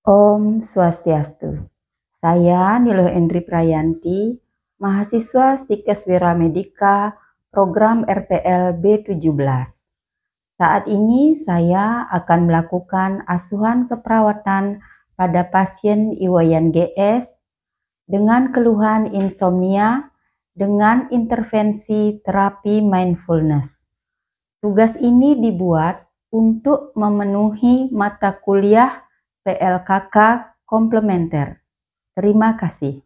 Om Swastiastu. Saya Niluh Endri Prayanti, mahasiswa Stikes Wiramedika, program RPL B17. Saat ini saya akan melakukan asuhan keperawatan pada pasien Iwayan GS dengan keluhan insomnia dengan intervensi terapi mindfulness. Tugas ini dibuat untuk memenuhi mata kuliah PLKK komplementer. Terima kasih.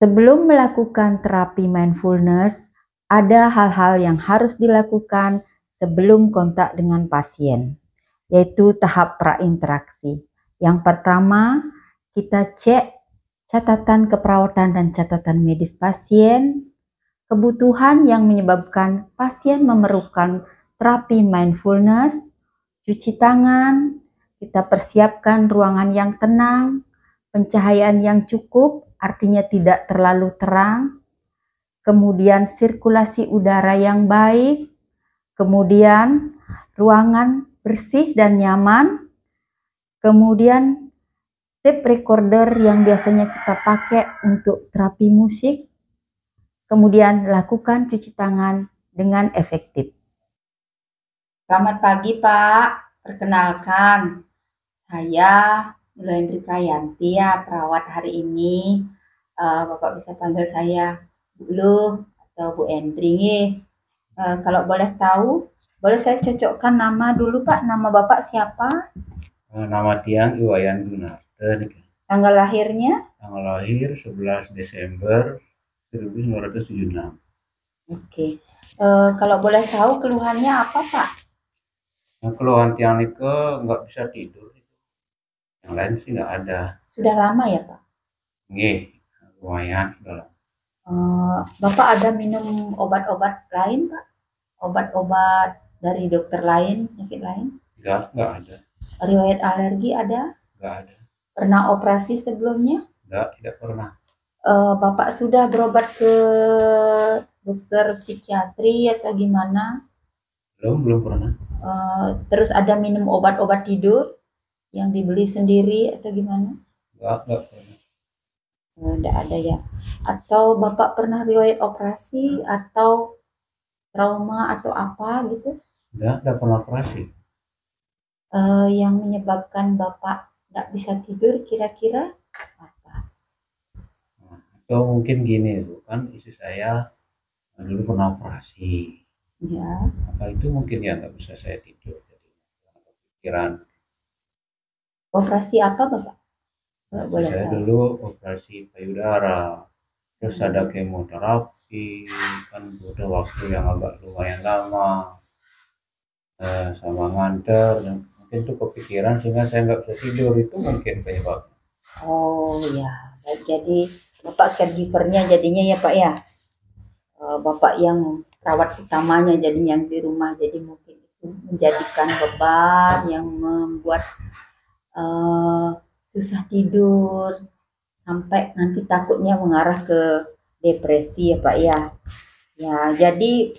Sebelum melakukan terapi mindfulness, ada hal-hal yang harus dilakukan sebelum kontak dengan pasien, yaitu tahap prainteraksi. Yang pertama, kita cek catatan keperawatan dan catatan medis pasien, kebutuhan yang menyebabkan pasien memerlukan terapi mindfulness, cuci tangan, kita persiapkan ruangan yang tenang, pencahayaan yang cukup, artinya tidak terlalu terang, kemudian sirkulasi udara yang baik, kemudian ruangan bersih dan nyaman, kemudian tape recorder yang biasanya kita pakai untuk terapi musik, kemudian lakukan cuci tangan dengan efektif. Selamat pagi Pak, perkenalkan saya Niluh Endri Prayanti ya, perawat hari ini. Bapak bisa panggil saya Bu Luh atau Bu Endri nih. Kalau boleh tahu, boleh saya cocokkan nama dulu Pak, nama Bapak siapa? Nama Tiang Iwayan Gunarten. Tanggal lahirnya? Tanggal lahir 11 Desember 1976. Oke. Kalau boleh tahu keluhannya apa Pak? Nah, keluhan Tiang itu nggak bisa tidur. Yang lain sih nggak ada. Sudah lama ya Pak? Nggih, lumayan sudah lama. Bapak ada minum obat-obat lain Pak? Obat-obat dari dokter lain, penyakit lain? Nggak ada. Riwayat alergi ada? Nggak ada. Pernah operasi sebelumnya? Tidak pernah. Bapak sudah berobat ke dokter psikiatri atau gimana? Belum pernah. Terus ada minum obat-obat tidur yang dibeli sendiri atau gimana? Nggak pernah. Tidak ada ya. Atau Bapak pernah riwayat operasi atau trauma atau apa gitu? Nggak pernah operasi. Yang menyebabkan Bapak nggak bisa tidur kira-kira apa? Atau mungkin gini, kan istri saya dulu pernah operasi. Ya. Apa itu mungkin ya nggak bisa saya tidur. Jadi pikiran. Operasi apa Bapak? Boleh saya tahu. Dulu operasi payudara, terus ada kemoterapi, kan butuh waktu yang agak lumayan lama, sama nganter, dan mungkin itu kepikiran sehingga saya nggak bisa tidur, itu mungkin penyebabnya. Oh ya, jadi Bapak caregivernya jadinya ya Pak ya, Bapak yang perawat utamanya jadinya yang di rumah, jadi mungkin itu menjadikan beban yang membuat susah tidur sampai nanti takutnya mengarah ke depresi ya Pak ya. Ya, jadi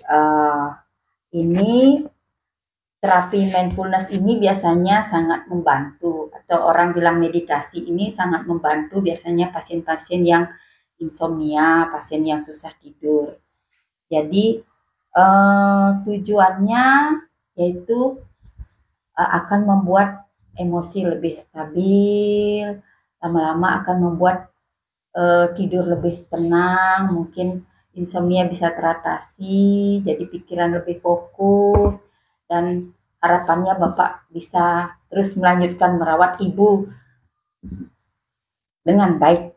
ini terapi mindfulness ini biasanya sangat membantu, atau orang bilang meditasi ini sangat membantu biasanya pasien-pasien yang insomnia, pasien yang susah tidur. Jadi tujuannya yaitu akan membuat emosi lebih stabil, lama-lama akan membuat tidur lebih tenang, mungkin insomnia bisa teratasi, jadi pikiran lebih fokus, dan harapannya Bapak bisa terus melanjutkan merawat Ibu dengan baik,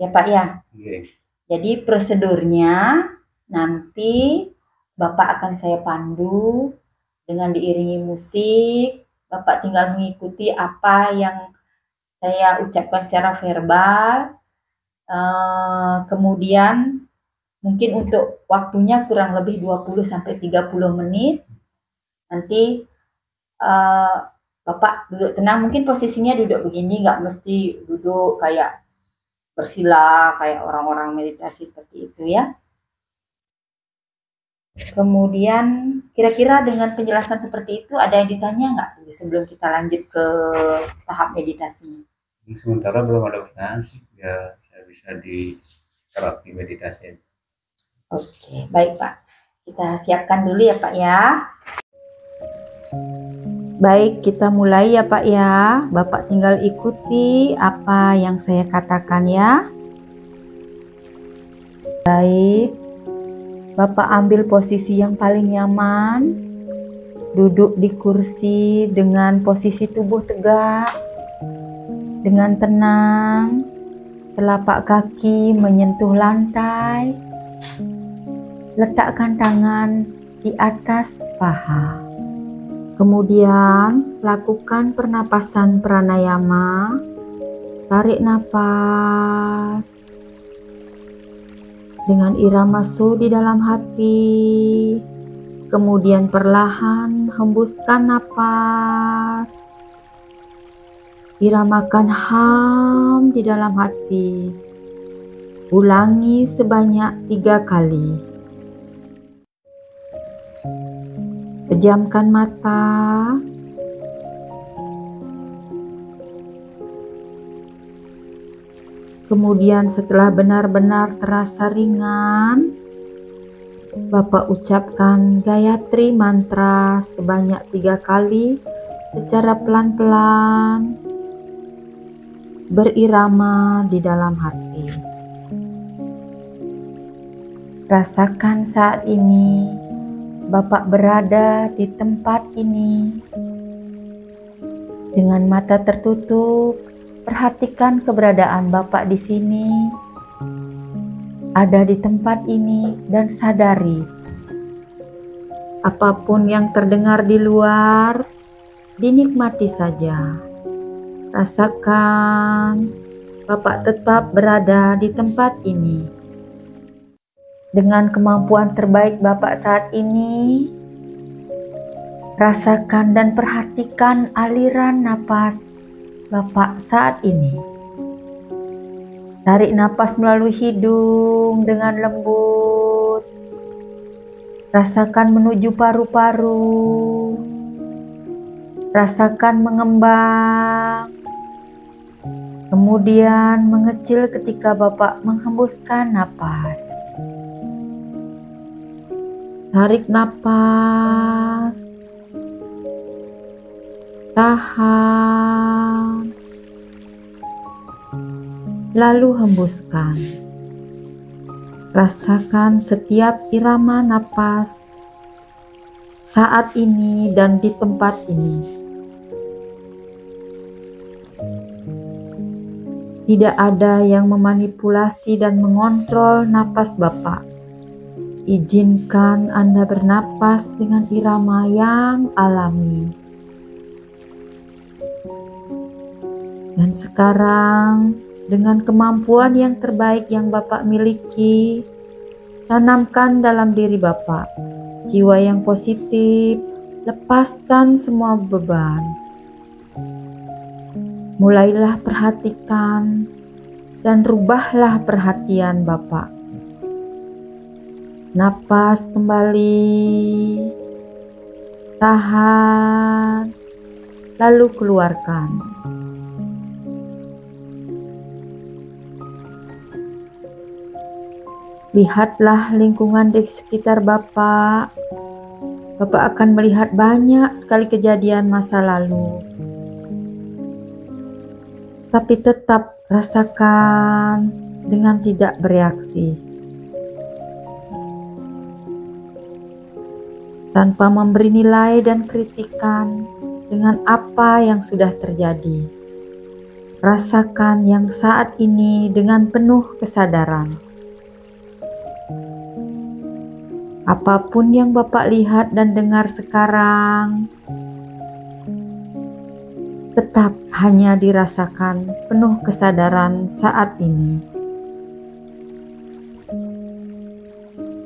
ya Pak ya. Okay. Jadi prosedurnya nanti Bapak akan saya pandu dengan diiringi musik, Bapak tinggal mengikuti apa yang saya ucapkan secara verbal. Kemudian mungkin untuk waktunya kurang lebih 20-30 menit. Nanti Bapak duduk tenang, mungkin posisinya duduk begini, nggak mesti duduk kayak bersila kayak orang-orang meditasi seperti itu ya. Kemudian kira-kira dengan penjelasan seperti itu ada yang ditanya nggak sebelum kita lanjut ke tahap meditasinya? Sementara belum ada pertanyaan sih, ya saya bisa di terapi meditasi. Oke, baik Pak. Kita siapkan dulu ya Pak ya. Baik, kita mulai ya Pak ya. Bapak tinggal ikuti apa yang saya katakan ya. Baik, Bapak ambil posisi yang paling nyaman. Duduk di kursi dengan posisi tubuh tegak. Dengan tenang, telapak kaki menyentuh lantai. Letakkan tangan di atas paha. Kemudian lakukan pernapasan pranayama. Tarik napas dengan irama su di dalam hati. Kemudian perlahan hembuskan napas. Iramakan ham di dalam hati. Ulangi sebanyak 3 kali. Pejamkan mata. Kemudian setelah benar-benar terasa ringan, Bapak ucapkan Gayatri mantra sebanyak 3 kali secara pelan-pelan, berirama di dalam hati. Rasakan saat ini Bapak berada di tempat ini. Dengan mata tertutup, perhatikan keberadaan Bapak di sini, ada di tempat ini, dan sadari apapun yang terdengar di luar, dinikmati saja. Rasakan Bapak tetap berada di tempat ini. Dengan kemampuan terbaik Bapak saat ini, rasakan dan perhatikan aliran napas Bapak saat ini. Tarik napas melalui hidung dengan lembut. Rasakan menuju paru-paru. Rasakan mengembang. Kemudian mengecil ketika Bapak menghembuskan napas. Tarik napas, tahan, lalu hembuskan. Rasakan setiap irama napas saat ini dan di tempat ini. Tidak ada yang memanipulasi dan mengontrol napas Bapak. Izinkan Anda bernapas dengan irama yang alami. Dan sekarang, dengan kemampuan yang terbaik yang Bapak miliki, tanamkan dalam diri Bapak jiwa yang positif, lepaskan semua beban. Mulailah perhatikan dan rubahlah perhatian Bapak. Napas kembali, tahan, lalu keluarkan. Lihatlah lingkungan di sekitar Bapak. Bapak akan melihat banyak sekali kejadian masa lalu. Tapi tetap rasakan dengan tidak bereaksi. Tanpa memberi nilai dan kritikan dengan apa yang sudah terjadi. Rasakan yang saat ini dengan penuh kesadaran. Apapun yang Bapak lihat dan dengar sekarang, tetap hanya dirasakan penuh kesadaran saat ini.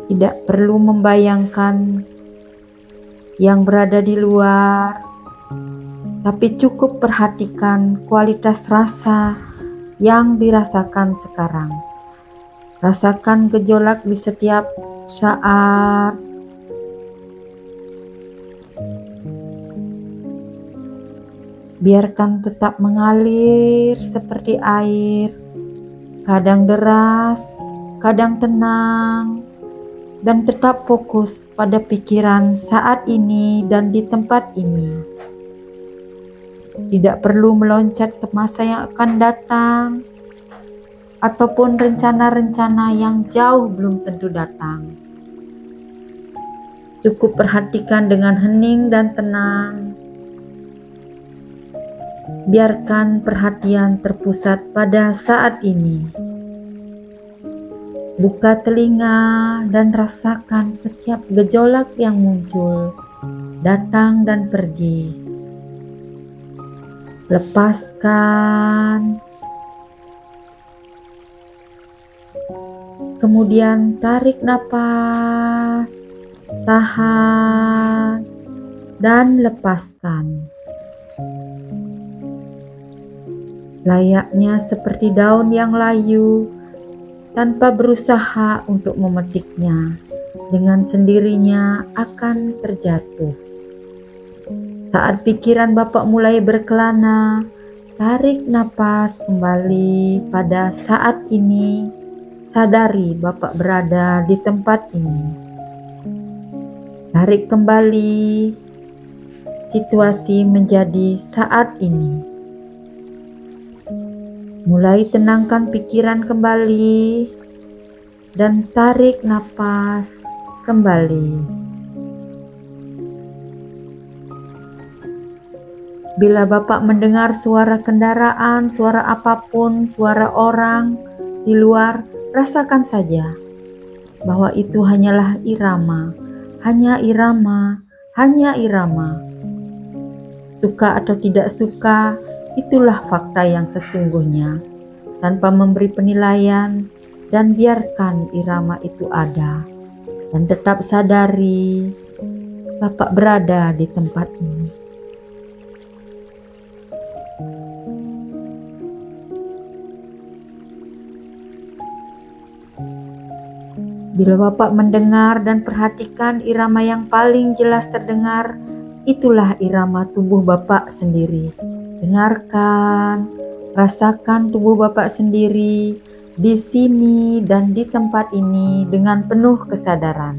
Tidak perlu membayangkan yang berada di luar, tapi cukup perhatikan kualitas rasa yang dirasakan sekarang. Rasakan gejolak di setiap saat, Biarkan tetap mengalir seperti air, kadang deras, kadang tenang, dan tetap fokus pada pikiran saat ini dan di tempat ini. Tidak perlu meloncat ke masa yang akan datang, ataupun rencana-rencana yang jauh belum tentu datang. Cukup perhatikan dengan hening dan tenang. Biarkan perhatian terpusat pada saat ini. Buka telinga dan rasakan setiap gejolak yang muncul, datang dan pergi. Lepaskan. Kemudian tarik napas, tahan, dan lepaskan. Layaknya seperti daun yang layu, tanpa berusaha untuk memetiknya, dengan sendirinya akan terjatuh. Saat pikiran Bapak mulai berkelana, tarik napas kembali pada saat ini. Sadari Bapak berada di tempat ini. Tarik kembali situasi menjadi saat ini. Mulai tenangkan pikiran kembali dan tarik napas kembali. Bila Bapak mendengar suara kendaraan, suara apapun, suara orang di luar, rasakan saja bahwa itu hanyalah irama, hanya irama, hanya irama. Suka atau tidak suka, itulah fakta yang sesungguhnya, tanpa memberi penilaian, dan biarkan irama itu ada, dan tetap sadari Bapak berada di tempat ini. Bila Bapak mendengar dan perhatikan irama yang paling jelas terdengar, itulah irama tubuh Bapak sendiri. Dengarkan, rasakan tubuh Bapak sendiri di sini dan di tempat ini dengan penuh kesadaran.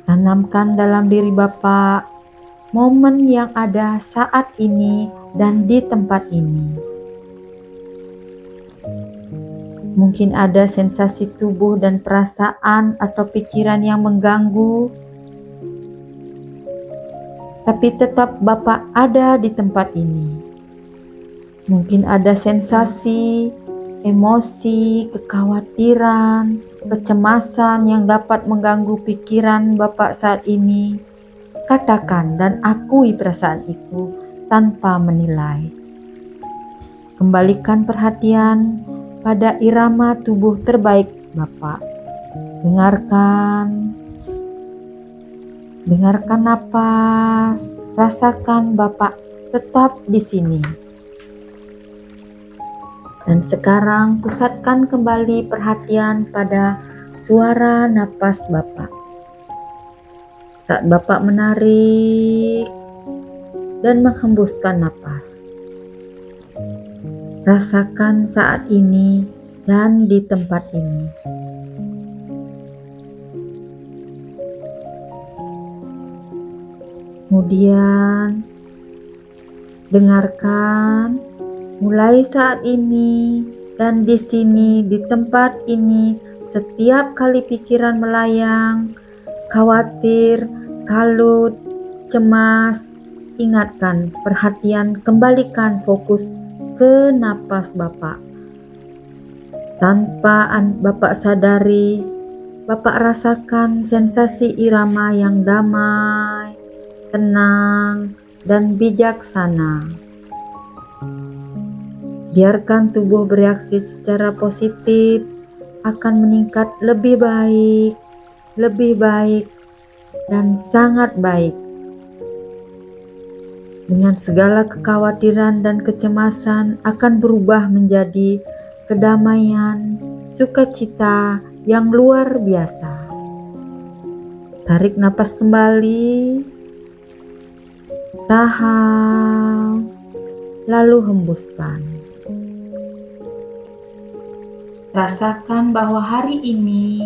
Tanamkan dalam diri Bapak momen yang ada saat ini dan di tempat ini. Mungkin ada sensasi tubuh dan perasaan atau pikiran yang mengganggu, tapi tetap Bapak ada di tempat ini. Mungkin ada sensasi, emosi, kekhawatiran, kecemasan yang dapat mengganggu pikiran Bapak saat ini. Katakan dan akui perasaan itu tanpa menilai. Kembalikan perhatian pada irama tubuh terbaik Bapak. Dengarkan napas, rasakan Bapak tetap di sini. Dan sekarang pusatkan kembali perhatian pada suara napas Bapak. Saat Bapak menarik dan menghembuskan napas. Rasakan saat ini dan di tempat ini. Kemudian dengarkan mulai saat ini dan di sini di tempat ini, setiap kali pikiran melayang, khawatir, kalut, cemas, ingatkan perhatian, kembalikan fokus ke napas Bapak. Tanpa Bapak sadari, Bapak rasakan sensasi irama yang damai, tenang, dan bijaksana. Biarkan tubuh bereaksi secara positif, akan meningkat lebih baik, dan sangat baik. Dengan segala kekhawatiran dan kecemasan akan berubah menjadi kedamaian, sukacita yang luar biasa. Tarik napas kembali. Tahan, lalu hembuskan. Rasakan bahwa hari ini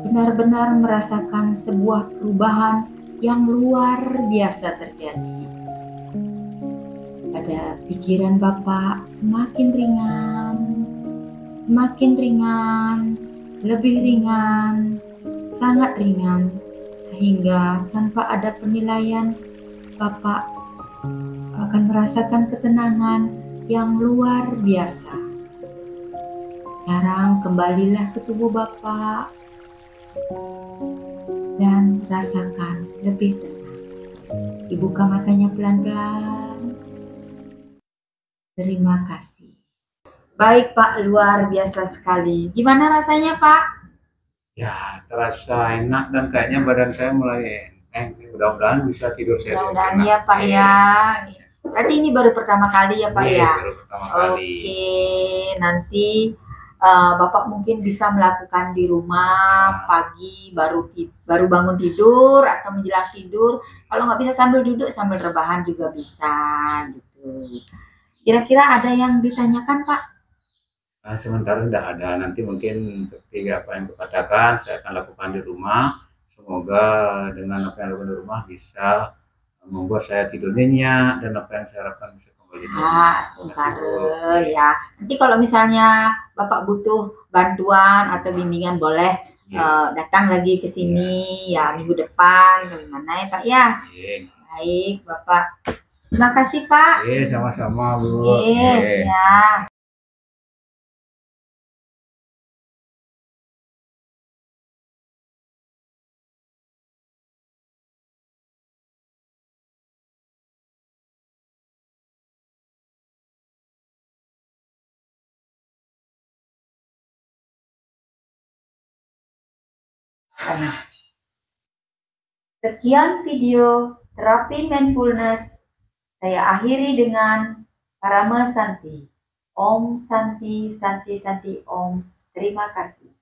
benar-benar merasakan sebuah perubahan yang luar biasa terjadi. Pada pikiran Bapak semakin ringan, lebih ringan, sangat ringan, sehingga tanpa ada penilaian Bapak akan merasakan ketenangan yang luar biasa. Sekarang kembalilah ke tubuh Bapak dan rasakan lebih tenang. Dibuka matanya pelan-pelan. Terima kasih. Baik Pak, luar biasa sekali. Gimana rasanya Pak? Ya, terasa enak dan kayaknya badan saya mulai enteng. Mudah-mudahan bisa tidur saya. Mudah-mudahan ya Pak ya. Berarti ini baru pertama kali ya Pak ya? Baru pertama kali. Oke, nanti Bapak mungkin bisa melakukan di rumah pagi baru bangun tidur atau menjelang tidur. Kalau nggak bisa sambil duduk sambil rebahan juga bisa gitu. Kira-kira ada yang ditanyakan Pak? Nah, sementara tidak ada. Nanti mungkin seperti apa yang kukatakan saya akan lakukan di rumah. Semoga dengan apa yang dilakukan di rumah bisa membuat saya tidur nyenyak dan apa yang saya harapkan bisa kembali. Astagfirullah ya. Nanti kalau misalnya Bapak butuh bantuan atau bimbingan boleh datang lagi ke sini ya minggu depan bagaimana ya Pak ya. Baik Bapak. Terima kasih Pak. Sama-sama Bu. Ya. Sekian video terapi mindfulness. Saya akhiri dengan Parama Santi. Om Santi Santi Santi Om. Terima kasih.